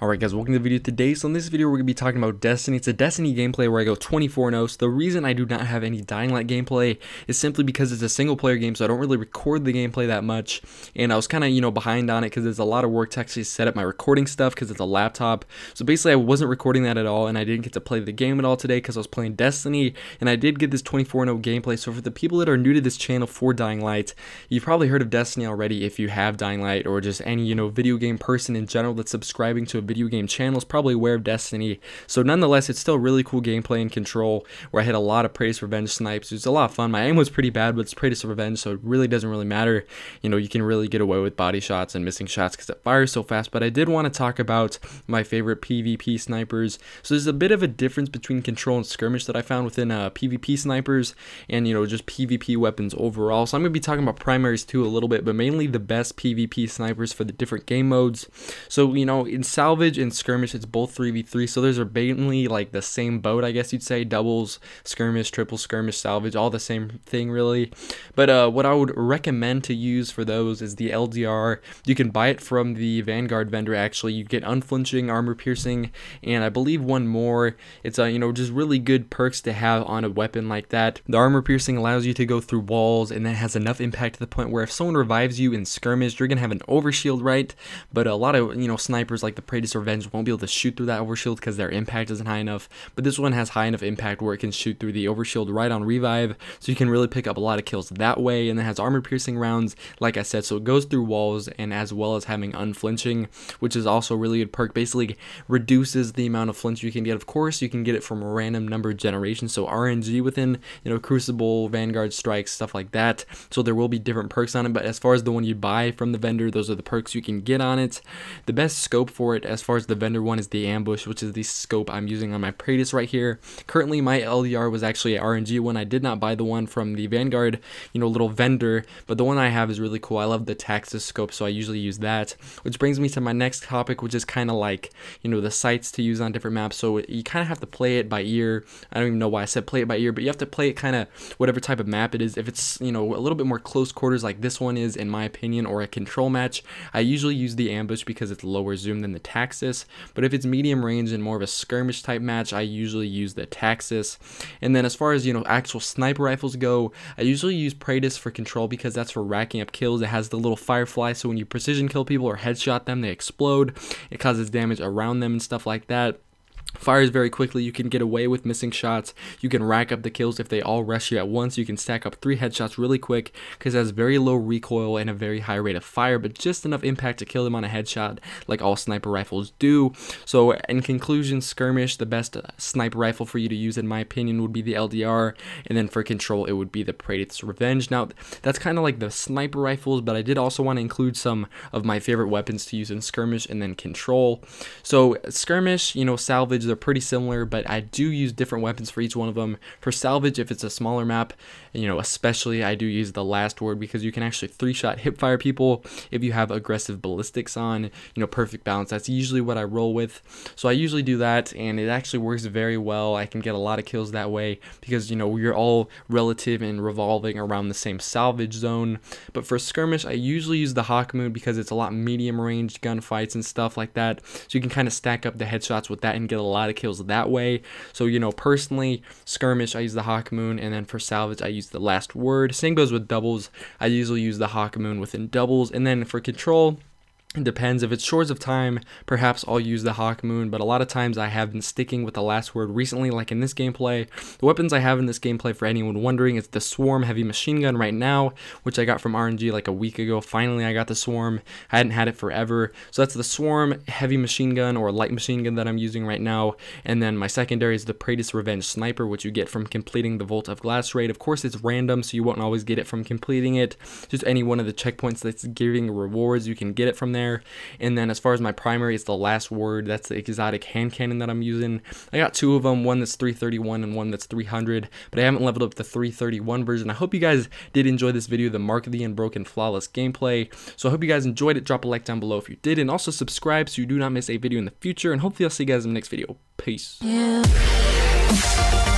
Alright guys, welcome to the video today. So in this video we're going to be talking about Destiny. It's a Destiny gameplay where I go 24-0. So the reason I do not have any Dying Light gameplay is simply because it's a single player game, so I don't really record the gameplay that much. And I was kind of, behind on it because there's a lot of work to actually set up my recording stuff because it's a laptop. So basically I wasn't recording that at all, and I didn't get to play the game at all today because I was playing Destiny. And I did get this 24-0 gameplay. So for the people that are new to this channel for Dying Light, you've probably heard of Destiny already if you have Dying Light, or just any, video game person in general that's subscribing to a video game channel is probably aware of Destiny. So nonetheless, it's still really cool gameplay and control where I hit a lot of Praise Revenge snipes. It's a lot of fun. My aim was pretty bad, but it's Praise Revenge, so it really doesn't really matter. You can really get away with body shots and missing shots because it fires so fast. But I did want to talk about my favorite PvP snipers. So there's a bit of a difference between control and skirmish that I found within PvP snipers and just PvP weapons overall. So I'm going to be talking about primaries too a little bit, but mainly the best PvP snipers for the different game modes. So in salvage and skirmish, it's both 3v3, so those are mainly like the same boat, I guess you'd say. Doubles, skirmish, triple skirmish, salvage, all the same thing really. But what I would recommend to use for those is the LDR. You can buy it from the Vanguard vendor. Actually, you get unflinching, armor piercing, and I believe one more. It's just really good perks to have on a weapon like that. The armor piercing allows you to go through walls, and that has enough impact to the point where if someone revives you in skirmish, you're gonna have an overshield, right? But a lot of snipers like the Praise Revenge won't be able to shoot through that overshield because their impact isn't high enough. But this one has high enough impact where it can shoot through the overshield right on revive, so you can really pick up a lot of kills that way. And it has armor piercing rounds, like I said, so it goes through walls, and as well as having unflinching, which is also a really good perk. Basically reduces the amount of flinch you can get. Of course, you can get it from a random number generation, so RNG within Crucible, Vanguard strikes, stuff like that. So there will be different perks on it, but as far as the one you buy from the vendor, those are the perks you can get on it. The best scope for it as far as the vendor one is the ambush, which is the scope I'm using on my Praetus right here. Currently my LDR was actually an RNG one. I did not buy the one from the Vanguard little vendor, but the one I have is really cool. I love the Taxis scope, so I usually use that. Which brings me to my next topic, which is kind of like the sights to use on different maps. So you kind of have to play it by ear. I don't even know why I said play it by ear, but you have to play it kind of whatever type of map it is. If it's a little bit more close quarters like this one is, in my opinion, or a control match, I usually use the ambush because it's lower zoom than the Taxis. But if it's medium range and more of a skirmish type match, I usually use the Taxis. And then as far as actual sniper rifles go, I usually use Praetus for control because that's for racking up kills. It has the little firefly, so when you precision kill people or headshot them, they explode. It causes damage around them and stuff like that. Fires very quickly. You can get away with missing shots. You can rack up the kills if they all rush you at once. You can stack up 3 headshots really quick because it has very low recoil and a very high rate of fire, but just enough impact to kill them on a headshot like all sniper rifles do. So in conclusion, skirmish, the best sniper rifle for you to use in my opinion would be the LDR, and then for control it would be the Praetus Revenge. Now that's kind of like the sniper rifles, but I did also want to include some of my favorite weapons to use in skirmish and then control. So skirmish, salvage, they're pretty similar, but I do use different weapons for each one of them. For salvage, if it's a smaller map, especially I do use the last word because you can actually 3-shot hipfire people if you have aggressive ballistics on, perfect balance. That's usually what I roll with. So I usually do that, and it actually works very well. I can get a lot of kills that way because, we're all relative and revolving around the same salvage zone. But for skirmish, I usually use the Hawk Moon because it's a lot medium range gunfights and stuff like that. So you can kind of stack up the headshots with that and get a lot of kills that way. So personally, skirmish I use the Hawk Moon, and then for salvage I use the last word. Same goes with doubles. I usually use the Hawk Moon within doubles, and then for control, it depends. If it's Shores of Time, perhaps I'll use the Hawk Moon, but a lot of times I have been sticking with the last word recently, like in this gameplay. The weapons I have in this gameplay, for anyone wondering, is the Swarm heavy machine gun right now, which I got from RNG like a week ago. Finally, I got the Swarm. I hadn't had it forever. So that's the Swarm heavy machine gun or light machine gun that I'm using right now. And then my secondary is the Praetus Revenge Sniper, which you get from completing the Vault of Glass raid. Of course, it's random, so you won't always get it from completing it. Just any one of the checkpoints that's giving rewards, you can get it from there. And then as far as my primary, it's the last word. That's the exotic hand cannon that I'm using. I got 2 of them, one that's 331 and one that's 300, but I haven't leveled up the 331 version. I hope you guys did enjoy this video, the Mark of the Unbroken Flawless gameplay. So I hope you guys enjoyed it. Drop a like down below if you did, and also subscribe so you do not miss a video in the future, and hopefully I'll see you guys in the next video. Peace. Yeah.